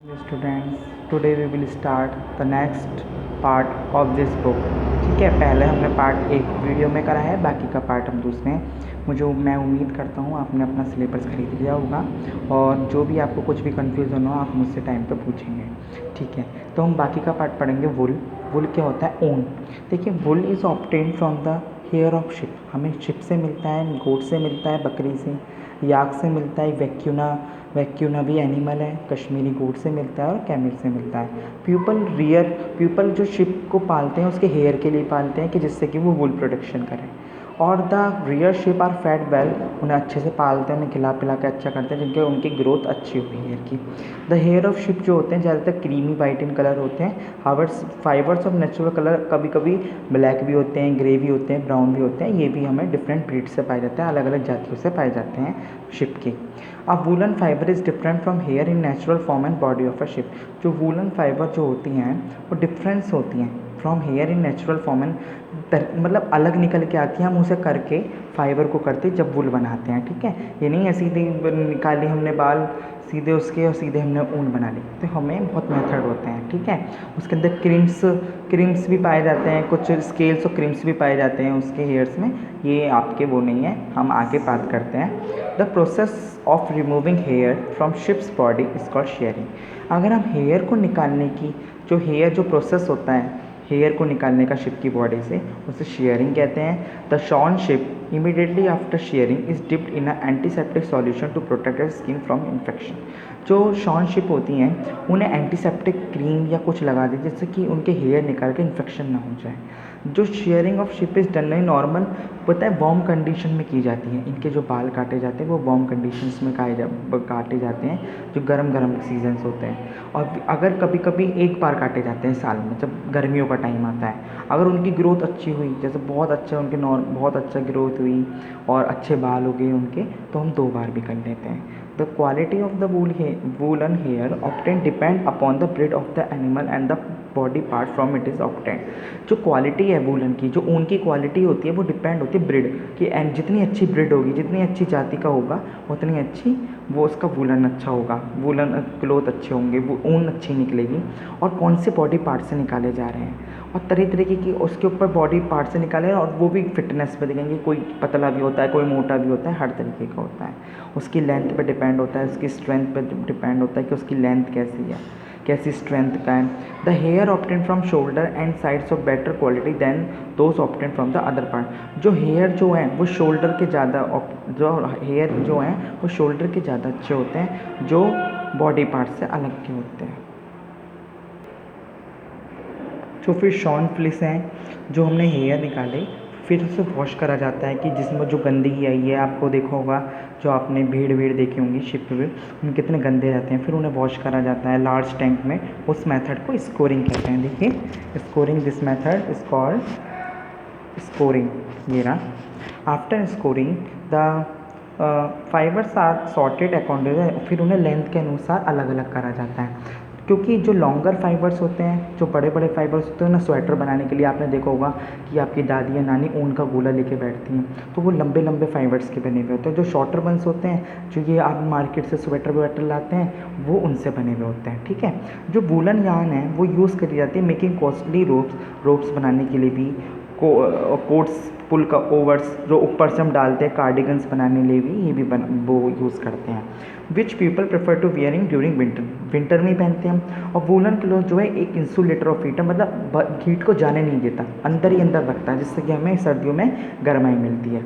Dear students, today we will start the next part of this book. ठीक है, पहले हमने पार्ट एक वीडियो में करा है, बाकी का पार्ट हम दूसरे मैं उम्मीद करता हूँ आपने अपना सिलेबस खरीद लिया होगा और जो भी आपको कुछ भी कन्फ्यूज़न हो आप मुझसे टाइम पे पूछेंगे। ठीक है, तो हम बाकी का पार्ट पढ़ेंगे। वुल क्या होता है? ऊन। देखिए, wool is obtained from the hair of sheep. हमें शिप से मिलता है, गोट से मिलता है, बकरी से, याक से मिलता है, वैक्यूना भी एनिमल है, कश्मीरी गोट से मिलता है और कैमल से मिलता है। पीपल जो शिप को पालते हैं उसके हेयर के लिए पालते हैं कि जिससे कि वो वुल प्रोडक्शन करें। और the rear sheep are fat well, उन्हें अच्छे से पालते हैं, उन्हें खिला पिला के अच्छा करते हैं जिनके उनकी ग्रोथ अच्छी हुई हेयर की। द हेयर ऑफ शिप जो होते हैं ज़्यादातर क्रीमी वाइट इन कलर होते हैं। फाइबर्स ऑफ नेचुरल कलर कभी कभी ब्लैक भी होते हैं, ग्रे भी होते हैं, ब्राउन भी होते हैं। ये भी हमें डिफरेंट ब्रीड से पाए जाते हैं, अलग अलग जातियों से पाए जाते हैं शिप की। A woollen fibre is different from hair in natural form and body of a sheep. जो वूलन फाइबर जो होती हैं वो डिफरेंस होती हैं from hair in natural form and, मतलब अलग निकल के आती हैं। हम उसे करके फाइबर को करते जब वुल बनाते हैं। ठीक है, ये नहीं है सीधे निकाली हमने बाल सीधे उसके और सीधे हमने ऊन बना ली। तो हमें बहुत मेथड होते हैं। ठीक है, उसके अंदर क्रिम्स भी पाए जाते हैं, कुछ स्केल्स और क्रिम्स भी पाए जाते हैं उसके हेयर्स में। ये आपके वो नहीं है, हम आगे बात करते हैं। The process of removing hair from sheep's body is called shearing. अगर हम हेयर को निकालने की जो प्रोसेस होता है हेयर को निकालने का शिप की बॉडी से, उसे शेयरिंग कहते हैं। The shorn sheep immediately after shearing is dipped in a antiseptic solution to protect the skin from infection. जो शॉर्न शिप होती हैं उन्हें एंटीसेप्टिक क्रीम या कुछ लगा दें जिससे कि उनके हेयर निकाल के इन्फेक्शन ना हो जाए। जो sharing of ship is done normal पता है वार्म कंडीशन में की जाती है। इनके जो बाल काटे जाते हैं वो वार्म कंडीशंस में काटे जाते हैं, जो गर्म सीजन्स होते हैं। और अगर कभी कभी एक बार काटे जाते हैं साल में, जब गर्मियों का टाइम आता है। अगर उनकी ग्रोथ अच्छी हुई, जैसे बहुत अच्छा ग्रोथ हुई और अच्छे बाल हो गए उनके, तो हम 2 बार भी कर लेते हैं। The quality of the woollen hair obtain depend upon the breed of the animal and the body part from it is obtain. जो क्वालिटी है वूलन की, जो ऊन की क्वालिटी होती है वो डिपेंड होती है ब्रीड की। एंड जितनी अच्छी ब्रीड होगी, जितनी अच्छी जाति का होगा, उतनी अच्छी वो उसका वूलन अच्छा होगा, वूलन क्लोथ अच्छे होंगे, वो ऊन अच्छी निकलेगी। और कौन से बॉडी पार्ट से निकाले जा रहे हैं, और तरह तरीके की उसके ऊपर बॉडी पार्ट से निकाले, और वो भी फिटनेस पे दिखेंगे। कोई पतला भी होता है, कोई मोटा भी होता है, हर तरीके का होता है। उसकी लेंथ पे डिपेंड होता है, उसकी स्ट्रेंथ पे डिपेंड होता है कि उसकी लेंथ कैसी है, कैसी स्ट्रेंथ का है। The hair obtain from shoulder and sides of better quality than those obtain from the other part. जो हेयर जो हैं वो शोल्डर के ज़्यादा वो शोल्डर के ज़्यादा अच्छे होते हैं, जो बॉडी पार्ट से अलग के होते हैं। जो फिर शॉर्न फ्लिस हैं, जो हमने हेयर निकाले फिर उसे वॉश करा जाता है कि जिसमें जो गंदगी आई है, आपको देखा होगा जो आपने भेड़ देखी होंगी शिप पे, उन कितने गंदे रहते हैं, फिर उन्हें वॉश करा जाता है लार्ज टैंक में। उस मेथड को स्कोरिंग कहते हैं। देखिए, scouring, this method is called scouring. ये रहा। After scouring the fibres are sorted according, फिर उन्हें लेंथ के अनुसार अलग अलग करा जाता है। क्योंकि जो लॉन्गर फाइबर्स होते हैं, जो बड़े बड़े फाइबर्स होते हैं ना, स्वेटर बनाने के लिए आपने देखा होगा कि आपकी दादी या नानी ऊन का गोला लेके बैठती हैं, तो वो लंबे लंबे फाइबर्स के बने हुए होते हैं। जो शॉर्टर वंस होते हैं, जो ये आप मार्केट से स्वेटर लाते हैं, वो उनसे बने हुए होते हैं। ठीक है, जो वूलन यार्न है वो यूज़ करी जाती है मेकिंग कॉस्टली रोप्स बनाने के लिए भी, कोट्स, पुल का ओवर्स जो ऊपर से हम डालते हैं, कार्डिगन्स बनाने के लिए भी ये भी वो यूज़ करते हैं। Which people prefer to wearing during winter में ही पहनते हैं। और वूलन क्लॉथ जो है एक इंसुलेटर ऑफ हीट है, मतलब हीट को जाने नहीं देता, अंदर ही अंदर रखता है, जिससे कि हमें सर्दियों में गर्माई मिलती है।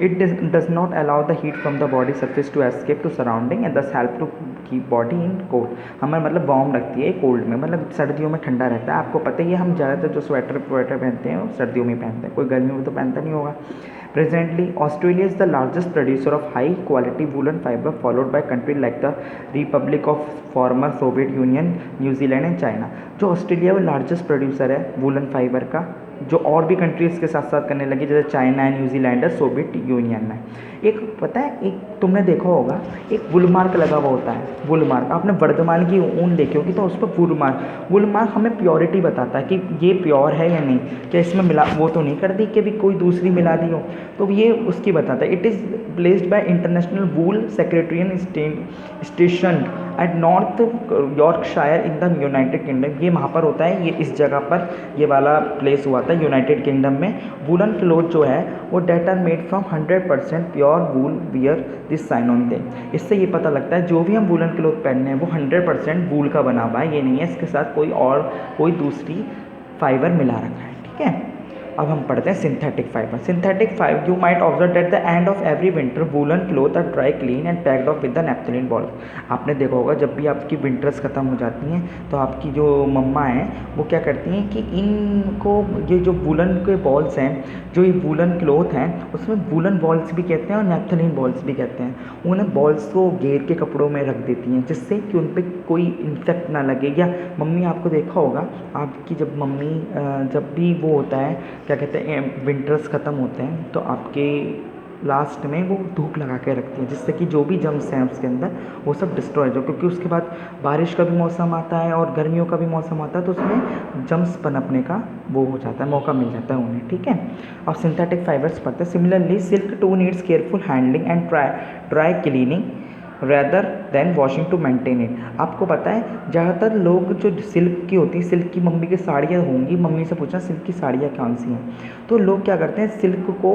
It does not allow the heat from the body surface to escape to surrounding and this help to keep body in cold. हमें मतलब वार्म रखती है कोल्ड में, मतलब सर्दियों में ठंडा रहता है। आपको पता ही है, हम ज़्यादातर जो स्वेटर पहनते हैं वो सर्दियों में पहनते हैं, कोई गर्मियों में तो पहनता नहीं होगा। Presently, Australia is the largest producer of high-quality woolen fiber, followed by countries like the Republic of former Soviet Union, New Zealand and China. जो ऑस्ट्रेलिया वो लार्जेस्ट प्रोड्यूसर है वूलन फाइबर का, जो और भी कंट्रीज़ के साथ साथ करने लगी, जैसे चाइना है, न्यूजीलैंड है, सोवियत यूनियन में। एक पता है, एक तुमने देखा होगा एक वुल मार्क लगा हुआ होता है, वुल मार्क। आपने वर्धमान की ऊन देखी होगी तो उस पर वुल मार्क हमें प्योरिटी बताता है कि ये प्योर है या नहीं, क्या इसमें मिला वो तो नहीं कर दी कि भी कोई दूसरी मिला दी हो, तो ये उसकी बताता है। It is placed by international wool secretariat station at North Yorkshire in the United Kingdom. ये वहाँ पर होता है, ये इस जगह पर ये वाला प्लेस हुआ था यूनाइटेड किंगडम में। वुलन क्लोथ जो है वो that are made from 100% pure wool wear this sign on they. इससे ये पता लगता है जो भी हम वुलन क्लोथ पहनने हैं वो 100% वूल का बना हुआ है, ये नहीं है इसके साथ कोई दूसरी फाइबर मिला रखा है, ठीक है। अब हम पढ़ते हैं synthetic fibre. Synthetic fibre you might observe that the end of every winter woollen cloth are dry clean and packed off with the naphthalene ball. आपने देखा होगा जब भी आपकी विंटर्स ख़त्म हो जाती हैं तो आपकी जो मम्मा हैं वो क्या करती हैं कि इनको ये जो वूलन के बॉल्स हैं, जो ये वूलन क्लोथ हैं उसमें वूलन बॉल्स भी कहते हैं और नैप्थलीन बॉल्स भी कहते हैं, उन्हें बॉल्स को घेर के कपड़ों में रख देती हैं जिससे कि उन पर कोई इन्फेक्ट ना लगे। या मम्मी आपको देखा होगा आपकी जब मम्मी जब भी वो होता है क्या कहते हैं विंटर्स ख़त्म होते हैं तो आपके लास्ट में वो धूप लगा के रखती है जिससे कि जो भी जम्स हैं उसके अंदर वो सब डिस्ट्रॉय हो जाए, क्योंकि उसके बाद बारिश का भी मौसम आता है और गर्मियों का भी मौसम आता है तो उसमें जम्स पनपने का वो हो जाता है, मौका मिल जाता है उन्हें, ठीक है। और सिंथेटिक फाइबर्स पढ़ते हैं। Similarly silk too needs careful handling and dry cleaning rather than washing to maintain it. आपको पता है ज़्यादातर लोग जो सिल्क की होती है, सिल्क की मम्मी की साड़ियाँ होंगी, मम्मी से पूछना सिल्क की साड़ियाँ कौन सी हैं, तो लोग क्या करते हैं सिल्क को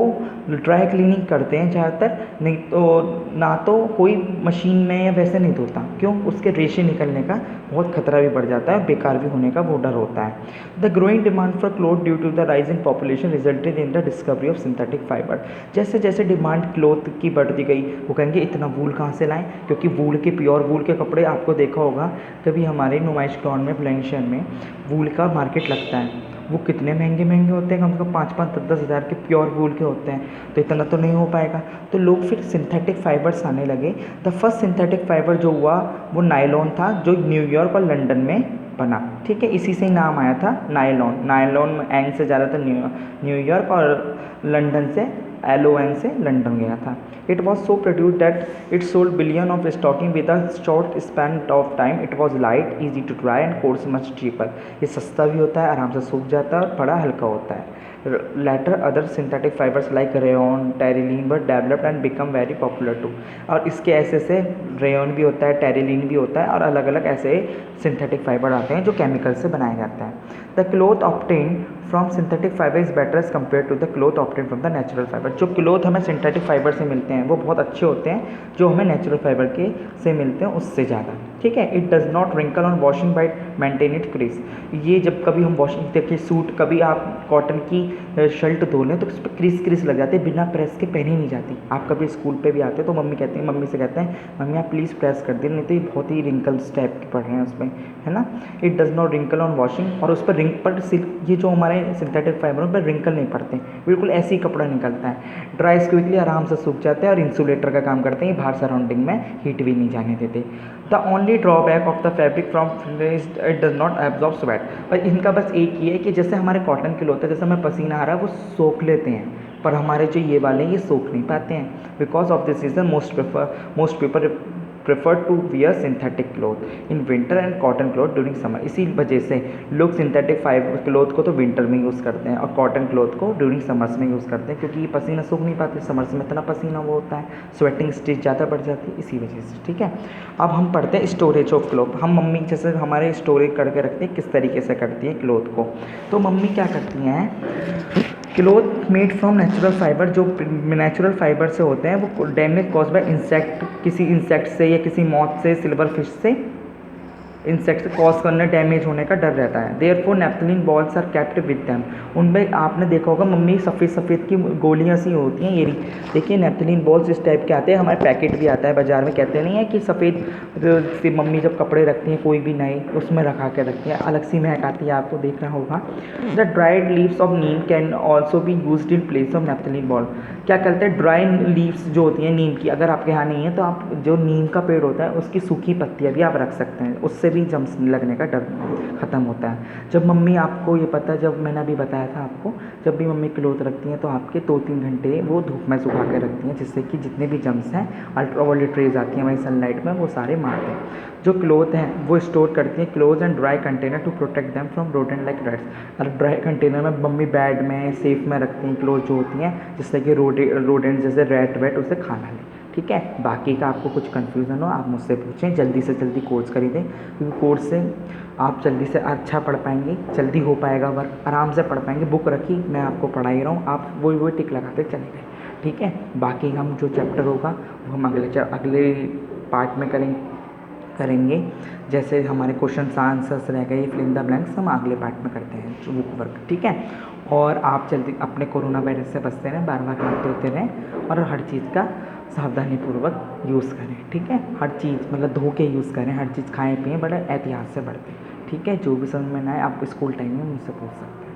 ड्राई क्लीनिंग करते हैं ज़्यादातर, नहीं तो ना तो कोई मशीन में या वैसे नहीं धोता, क्यों, उसके रेशे निकलने का बहुत खतरा भी बढ़ जाता है, बेकार भी होने का वो डर होता है। The growing demand for cloth due to the rise in population resulted in the discovery of synthetic fibre. जैसे जैसे डिमांड क्लोथ की बढ़ती गई वो कहेंगे इतना वूल कहाँ से लाएं, क्योंकि वूल के प्योर वूल के कपड़े आपको देखा होगा कभी हमारे नुमाइश ग्राउंड में बुलंदशहर में वूल का मार्केट लगता है, वो कितने महंगे महंगे होते हैं, कम से कम 5-5-10 हज़ार के प्योर वूल के होते हैं, तो इतना तो नहीं हो पाएगा, तो लोग फिर सिंथेटिक फाइबर्स आने लगे। द फर्स्ट सिंथेटिक फाइबर जो हुआ वो नायलॉन था जो न्यूयॉर्क और लंदन में बना, ठीक है, इसी से ही नाम आया था नायलॉन। नायलॉन एन से ज़्यादा तो न्यूयॉर्क और लंदन से LON से लंदन गया था। It was so produce that it sold billion of stocking with a short span of time. It was light easy to dry and course much cheaper. ये सस्ता भी होता है, आराम से सूख जाता है और बड़ा हल्का होता है। Later other synthetic fibers like rayon, terylene were developed and become very popular too। और इसके ऐसे से रेयन भी होता है, टेरिलीन भी होता है और अलग अलग ऐसे सिंथेटिक फाइबर आते हैं जो केमिकल से बनाए जाते हैं। The cloth obtain from synthetic fibre is better as compare to the cloth obtain from the natural fibre. जो क्लोथ हमें सिंथेटिक फाइबर से मिलते हैं वो बहुत अच्छे होते हैं जो हमें नेचुरल फाइबर के से मिलते हैं उससे ज़्यादा, ठीक है। It does not wrinkle on washing by maintain it crease. ये जब कभी हम वॉशिंग देखिए सूट कभी आप कॉटन की शर्ट धो लें तो उस पर क्रीज लग जाते हैं, बिना प्रेस के पहनी नहीं जाती। आप कभी स्कूल पे भी आते हैं तो मम्मी से कहते हैं मम्मी आप प्लीज़ प्रेस कर दें, नहीं तो ये बहुत ही रिंकल्स टाइप के पड़ रहे हैं उसमें, है ना। It does not wrinkle on washing, और उस पर ये जो हमारे सिंथेटिक फाइबर उन पर रिंकल नहीं पड़ते, बिल्कुल ऐसे ही कपड़ा निकलता है। ड्राइज क्विकली आराम से सूख जाते हैं और इंसुलेटर का काम करते हैं, बाहर सराउंडिंग में हीट भी नहीं जाने देते। The only drawback of the fabric from it does not absorb sweat. और इनका बस एक ही है कि जैसे हमारे कॉटन के होता है, जैसे हमें पसीना आ रहा है वो सोख लेते हैं, पर हमारे जो ये वाले ये सोख नहीं पाते हैं। Because of this reason most people prefer to wear synthetic cloth in winter and cotton cloth during summer. इसी वजह से लोग सिंथेटिक फाइबर क्लोथ को तो विंटर में यूज़ करते हैं और कॉटन क्लोथ को ड्यूरिंग समर्स में यूज़ करते हैं, क्योंकि ये पसीना सूख नहीं पाते, समर्स में इतना पसीना वो होता है, स्वेटिंग स्टेज ज़्यादा बढ़ जाती है इसी वजह से, ठीक है। अब हम पढ़ते हैं स्टोरेज ऑफ क्लोथ। हम मम्मी जैसे हमारे स्टोरेज करके रखते हैं किस तरीके से करती है क्लोथ को, तो मम्मी क्या करती हैं cloth made from natural fibre, जो नेचुरल फाइबर से होते हैं वो डैमेज कॉज बाय इंसेक्ट, किसी इंसेक्ट से या किसी मॉथ से, सिल्वर फिश से इंसेक्ट कॉज करने डैमेज होने का डर रहता है। Therefore naphthalene balls are kept with them. उनमें आपने देखा होगा मम्मी सफ़ेद की गोलियां सी होती हैं, ये देखिए नैप्थलीन बॉल्स इस टाइप के आते हैं, हमारे पैकेट भी आता है बाज़ार में, कहते नहीं है कि सफ़ेद से मम्मी जब कपड़े रखती हैं कोई भी नए उसमें रखा के रखती हैं, अलग सी महक आती है, आपको देखना होगा। The dried leaves of Neem can also be used in place of naphthalene ball. क्या करते हैं ड्राई लीव्स जो होती हैं नीम की, अगर आपके यहाँ नहीं है तो आप जो नीम का पेड़ होता है उसकी सूखी पत्तियाँ भी आप रख सकते हैं, उससे भी जम्स लगने का डर ख़त्म होता है। जब मम्मी आपको ये पता है, जब मैंने अभी बताया था आपको, जब भी मम्मी क्लोथ रखती हैं तो आपके 2-3 घंटे वो धूप में सुखा के रखती हैं, जिससे कि जितने भी जम्स हैं अल्ट्रावायलेट रेज आती हैं वही सनलाइट में, वो सारे मारते हैं। जो क्लोथ हैं वो स्टोर करती हैं close and dry container to protect them from rodent like rats. और ड्राई कंटेनर में मम्मी बेड में सेफ में रखती हैं क्लोथ जो होती हैं, जिससे कि रोडेंट जैसे रैट वैट उसे खा ना लें, ठीक है। बाकी का आपको कुछ कन्फ्यूज़न हो आप मुझसे पूछें, जल्दी से जल्दी कोर्स खरीदें, क्योंकि कोर्स से आप जल्दी से अच्छा पढ़ पाएंगे, जल्दी हो पाएगा वर्क, आराम से पढ़ पाएंगे। बुक रखी, मैं आपको पढ़ा ही रहा हूँ, आप वही टिक लगाते चले गए, ठीक है। बाकी हम जो चैप्टर होगा वो हम अगले पार्ट में करेंगे। जैसे हमारे क्वेश्चन आंसर्स रह गए, फिल इन द ब्लैंक्स, हम अगले पार्ट में करते हैं बुक वर्क, ठीक है। और आप जल्दी अपने कोरोना वायरस से बचते रहें, बार बार हाथ धोते रहें और हर चीज़ का सावधानीपूर्वक यूज़ करें, ठीक है। हर चीज़ मतलब धो के यूज़ करें, हर चीज़ खाएं पिएं, बड़ा एहतियात से बढ़ते, ठीक है। जो भी समझ में ना आए आप स्कूल टाइम में मुझसे पूछ सकते हैं।